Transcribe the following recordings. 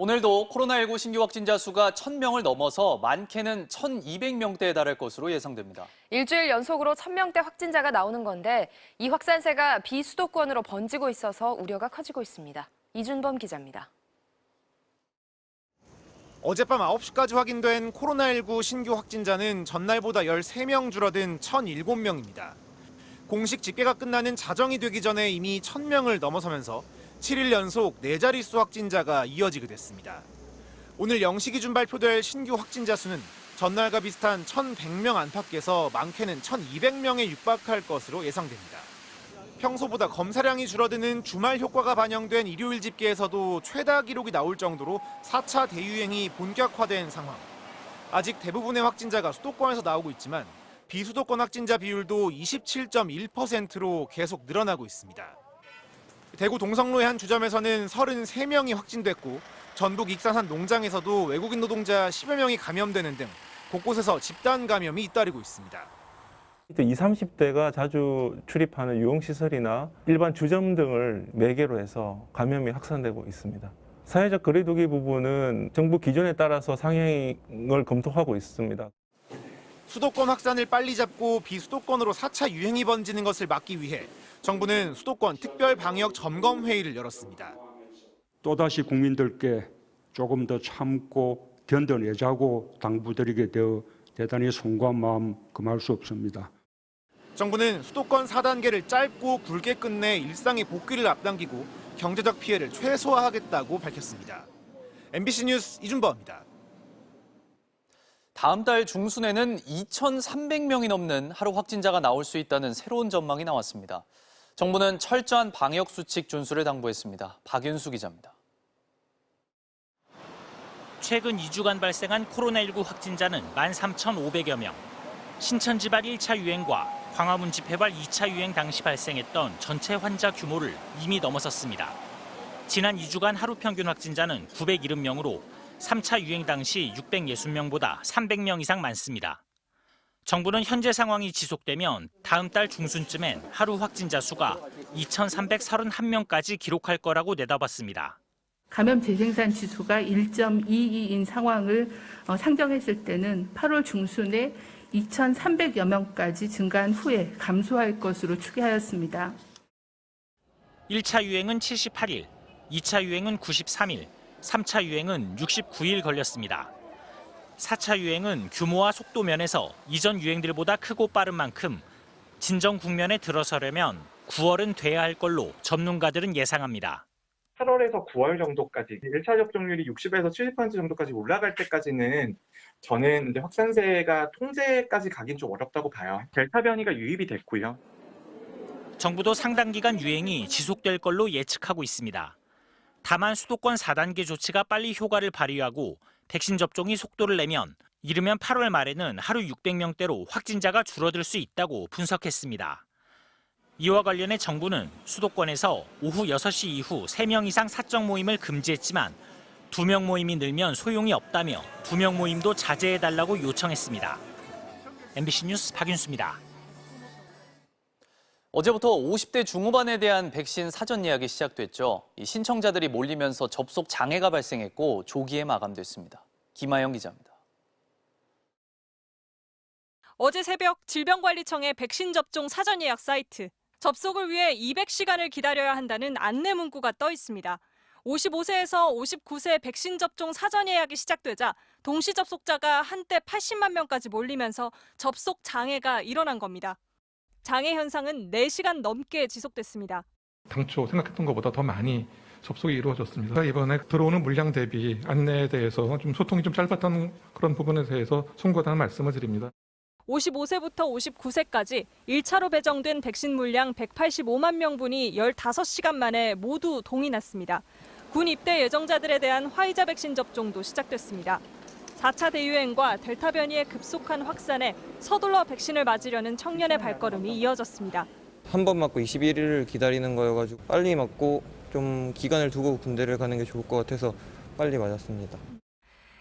오늘도 코로나19 신규 확진자 수가 1,000명을 넘어서 많게는 1,200명대에 달할 것으로 예상됩니다. 일주일 연속으로 1,000명대 확진자가 나오는 건데 이 확산세가 비수도권으로 번지고 있어서 우려가 커지고 있습니다. 이준범 기자입니다. 어젯밤 9시까지 확인된 코로나19 신규 확진자는 전날보다 13명 줄어든 1,007명입니다. 공식 집계가 끝나는 자정이 되기 전에 이미 1,000명을 넘어서면서 7일 연속 4자릿수 확진자가 이어지게 됐습니다. 오늘 0시 기준 발표될 신규 확진자 수는 전날과 비슷한 1,100명 안팎에서 많게는 1,200명에 육박할 것으로 예상됩니다. 평소보다 검사량이 줄어드는 주말 효과가 반영된 일요일 집계에서도 최다 기록이 나올 정도로 4차 대유행이 본격화된 상황. 아직 대부분의 확진자가 수도권에서 나오고 있지만 비수도권 확진자 비율도 27.1%로 계속 늘어나고 있습니다. 대구 동성로의 한 주점에서는 33명이 확진됐고 전북 익산 한 농장에서도 외국인 노동자 10여 명이 감염되는 등 곳곳에서 집단 감염이 잇따르고 있습니다. 20, 30대가 자주 출입하는 유흥시설이나 일반 주점 등을 매개로 해서 감염이 확산되고 있습니다. 사회적 거리두기 부분은 정부 기준에 따라서 상향을 검토하고 있습니다. 수도권 확산을 빨리 잡고 비수도권으로 4차 유행이 번지는 것을 막기 위해 정부는 수도권 특별 방역 점검 회의를 열었습니다. 또다시 국민들께 조금 더 참고 견뎌내자고 당부드리게 되어 대단히 송구한 마음 금할 수 없습니다. 정부는 수도권 4단계를 짧고 굵게 끝내 일상의 복귀를 앞당기고 경제적 피해를 최소화하겠다고 밝혔습니다. MBC 뉴스 이준범입니다. 다음 달 중순에는 2,300명이 넘는 하루 확진자가 나올 수 있다는 새로운 전망이 나왔습니다. 정부는 철저한 방역 수칙 준수를 당부했습니다. 박윤수 기자입니다. 최근 2주간 발생한 코로나19 확진자는 13,500여 명. 신천지발 1차 유행과 광화문 집회발 2차 유행 당시 발생했던 전체 환자 규모를 이미 넘어섰습니다. 지난 2주간 하루 평균 확진자는 970명으로 3차 유행 당시 660명보다 300명 이상 많습니다. 정부는 현재 상황이 지속되면 다음 달 중순쯤엔 하루 확진자 수가 2,331명까지 기록할 거라고 내다봤습니다. 감염 재생산 지수가 1.22인 상황을 상정했을 때는 8월 중순에 2,300여 명까지 증가한 후에 감소할 것으로 추계하였습니다. 1차 유행은 78일, 2차 유행은 93일, 3차 유행은 69일 걸렸습니다. 4차 유행은 규모와 속도 면에서 이전 유행들보다 크고 빠른 만큼 진정 국면에 들어서려면 9월은 돼야 할 걸로 전문가들은 예상합니다. 8월에서 9월 정도까지 1차 접종률이 60에서 70% 정도까지 올라갈 때까지는 저는 이제 확산세가 통제까지 가긴 좀 어렵다고 봐요. 델타 변이가 유입이 됐고요. 정부도 상당 기간 유행이 지속될 걸로 예측하고 있습니다. 다만 수도권 4단계 조치가 빨리 효과를 발휘하고 백신 접종이 속도를 내면 이르면 8월 말에는 하루 600명대로 확진자가 줄어들 수 있다고 분석했습니다. 이와 관련해 정부는 수도권에서 오후 6시 이후 3명 이상 사적 모임을 금지했지만 2명 모임이 늘면 소용이 없다며 2명 모임도 자제해달라고 요청했습니다. MBC 뉴스 박윤수입니다. 어제부터 50대 중후반에 대한 백신 사전 예약이 시작됐죠. 이 신청자들이 몰리면서 접속 장애가 발생했고 조기에 마감됐습니다. 김아영 기자입니다. 어제 새벽 질병관리청의 백신 접종 사전 예약 사이트. 접속을 위해 200시간을 기다려야 한다는 안내 문구가 떠 있습니다. 55세에서 59세 백신 접종 사전 예약이 시작되자 동시 접속자가 한때 80만 명까지 몰리면서 접속 장애가 일어난 겁니다. 장애 현상은 4시간 넘게 지속됐습니다. 당초 생각했던 것보다 더 많이 접속이 이루어졌습니다. 이번에 들어오는 물량 대비 안내에 대해서 좀 소통이 좀 짧았던 그런 부분에 대해서 송구하다는 말씀을 드립니다. 55세부터 59세까지 1차로 배정된 백신 물량 185만 명분이 15시간 만에 모두 동이 났습니다. 군 입대 예정자들에 대한 화이자 백신 접종도 시작됐습니다. 4차 대유행과 델타 변이의 급속한 확산에 서둘러 백신을 맞으려는 청년의 발걸음이 이어졌습니다. 한 번 맞고 21일을 기다리는 거여가지고 빨리 맞고 좀 기간을 두고 군대를 가는 게 좋을 것 같아서 빨리 맞았습니다.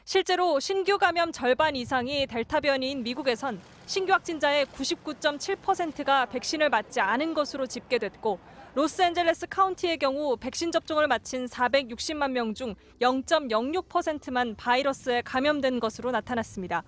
실제로 신규 감염 절반 이상이 델타 변이인 미국에선 신규 확진자의 99.7%가 백신을 맞지 않은 것으로 집계됐고 로스앤젤레스 카운티의 경우 백신 접종을 마친 460만 명 중 0.06%만 바이러스에 감염된 것으로 나타났습니다.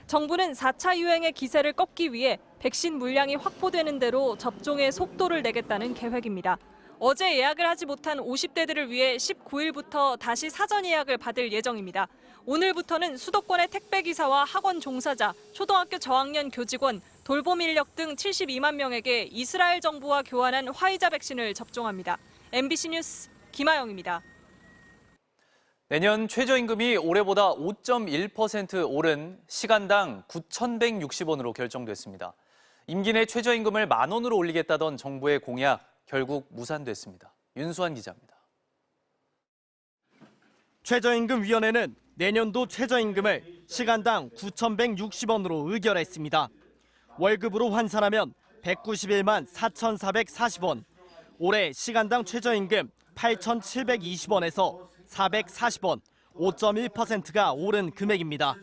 정부는 4차 유행의 기세를 꺾기 위해 백신 물량이 확보되는 대로 접종의 속도를 내겠다는 계획입니다. 어제 예약을 하지 못한 50대들을 위해 19일부터 다시 사전 예약을 받을 예정입니다. 오늘부터는 수도권의 택배기사와 학원 종사자, 초등학교 저학년 교직원, 돌봄 인력 등 72만 명에게 이스라엘 정부와 교환한 화이자 백신을 접종합니다. MBC 뉴스 김아영입니다. 내년 최저임금이 올해보다 5.1% 오른 시간당 9,160원으로 결정됐습니다. 임기 내 최저임금을 10,000원으로 올리겠다던 정부의 공약 결국 무산됐습니다. 윤수환 기자입니다. 최저임금위원회는 내년도 최저임금을 시간당 9,160원으로 의결했습니다. 월급으로 환산하면 191만 4,440원, 올해 시간당 최저임금 8,720원에서 440원, 5.1%가 오른 금액입니다.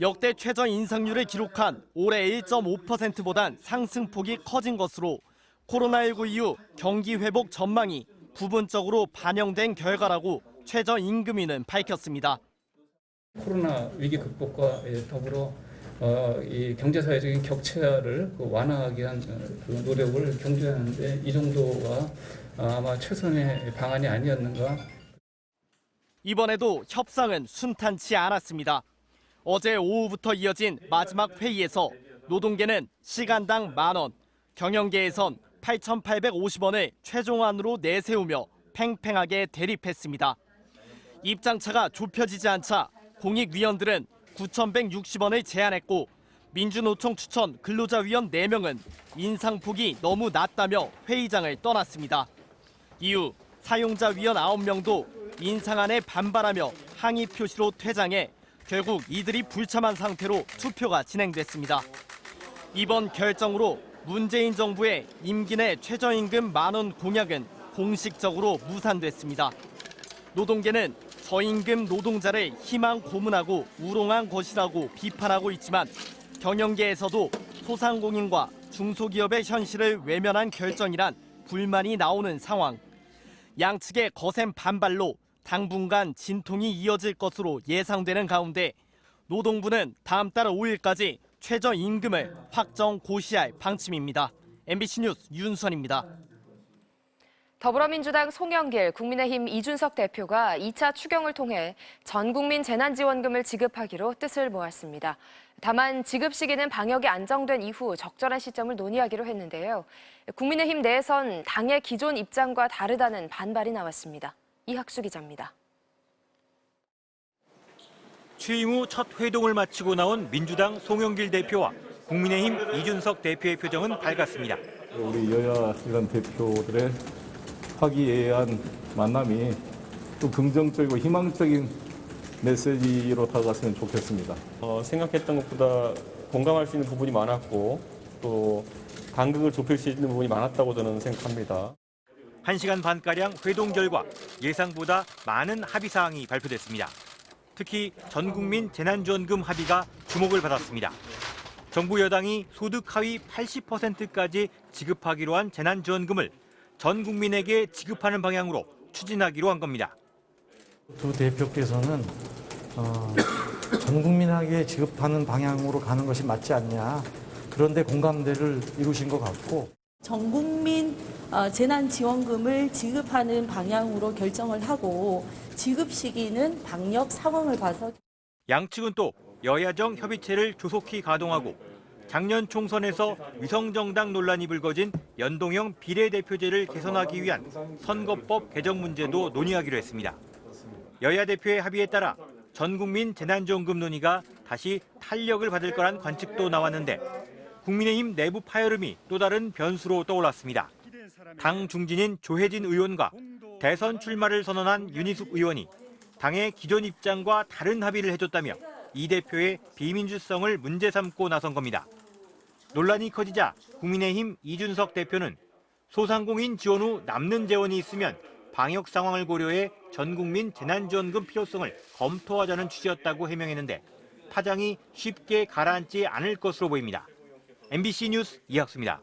역대 최저 인상률을 기록한 올해 1.5%보단 상승폭이 커진 것으로 코로나19 이후 경기 회복 전망이 부분적으로 반영된 결과라고 최저임금위는 밝혔습니다. 코로나 위기 극복과 더불어 이 경제사회적인 격차를 완화하기 위한 그 노력을 경주하는데 이 정도가 아마 최선의 방안이 아니었는가. 이번에도 협상은 순탄치 않았습니다. 어제 오후부터 이어진 마지막 회의에서 노동계는 시간당 10,000원, 경영계에선 8,850원을 최종안으로 내세우며 팽팽하게 대립했습니다. 입장차가 좁혀지지 않자 공익위원들은 9,160원을 제안했고 민주노총 추천 근로자위원 4명은 인상폭이 너무 낮다며 회의장을 떠났습니다. 이후 사용자위원 9명도 인상안에 반발하며 항의 표시로 퇴장해 결국 이들이 불참한 상태로 투표가 진행됐습니다. 이번 결정으로 문재인 정부의 임기 내 최저임금 10,000원 공약은 공식적으로 무산됐습니다. 노동계는 저임금 노동자를 희망 고문하고 우롱한 것이라고 비판하고 있지만 경영계에서도 소상공인과 중소기업의 현실을 외면한 결정이란 불만이 나오는 상황. 양측의 거센 반발로 당분간 진통이 이어질 것으로 예상되는 가운데 노동부는 다음 달 5일까지 최저임금을 확정 고시할 방침입니다. MBC 뉴스 윤선입니다. 더불어민주당 송영길, 국민의힘 이준석 대표가 2차 추경을 통해 전국민 재난지원금을 지급하기로 뜻을 모았습니다. 다만 지급 시기는 방역이 안정된 이후 적절한 시점을 논의하기로 했는데요. 국민의힘 내에선 당의 기존 입장과 다르다는 반발이 나왔습니다. 이학수 기자입니다. 취임 후 첫 회동을 마치고 나온 민주당 송영길 대표와 국민의힘 이준석 대표의 표정은 밝았습니다. 우리 여야 이런 대표들의 화기애애한 만남이 또 긍정적이고 희망적인 메시지로 다가갔으면 좋겠습니다. 생각했던 것보다 공감할 수 있는 부분이 많았고 또 간극을 좁힐 수 있는 부분이 많았다고 저는 생각합니다. 1시간 반가량 회동 결과 예상보다 많은 합의 사항이 발표됐습니다. 특히 전국민 재난지원금 합의가 주목을 받았습니다. 정부 여당이 소득 하위 80%까지 지급하기로 한 재난지원금을 전 국민에게 지급하는 방향으로 추진하기로 한 겁니다. 두 대표께서는 전 국민에게 지급하는 방향으로 가는 것이 맞지 않냐. 그런데 공감대를 이루신 것 같고. 전 국민 재난지원금을 지급하는 방향으로 결정을 하고 지급 시기는 방역 상황을 봐서. 양측은 또 여야정 협의체를 조속히 가동하고 작년 총선에서 위성정당 논란이 불거진 연동형 비례대표제를 개선하기 위한 선거법 개정 문제도 논의하기로 했습니다. 여야 대표의 합의에 따라 전국민 재난지원금 논의가 다시 탄력을 받을 거란 관측도 나왔는데 국민의힘 내부 파열음이 또 다른 변수로 떠올랐습니다. 당 중진인 조혜진 의원과 대선 출마를 선언한 윤희숙 의원이 당의 기존 입장과 다른 합의를 해줬다며 이 대표의 비민주성을 문제 삼고 나선 겁니다. 논란이 커지자 국민의힘 이준석 대표는 소상공인 지원 후 남는 재원이 있으면 방역 상황을 고려해 전국민 재난지원금 필요성을 검토하자는 취지였다고 해명했는데 파장이 쉽게 가라앉지 않을 것으로 보입니다. MBC 뉴스 이학수입니다.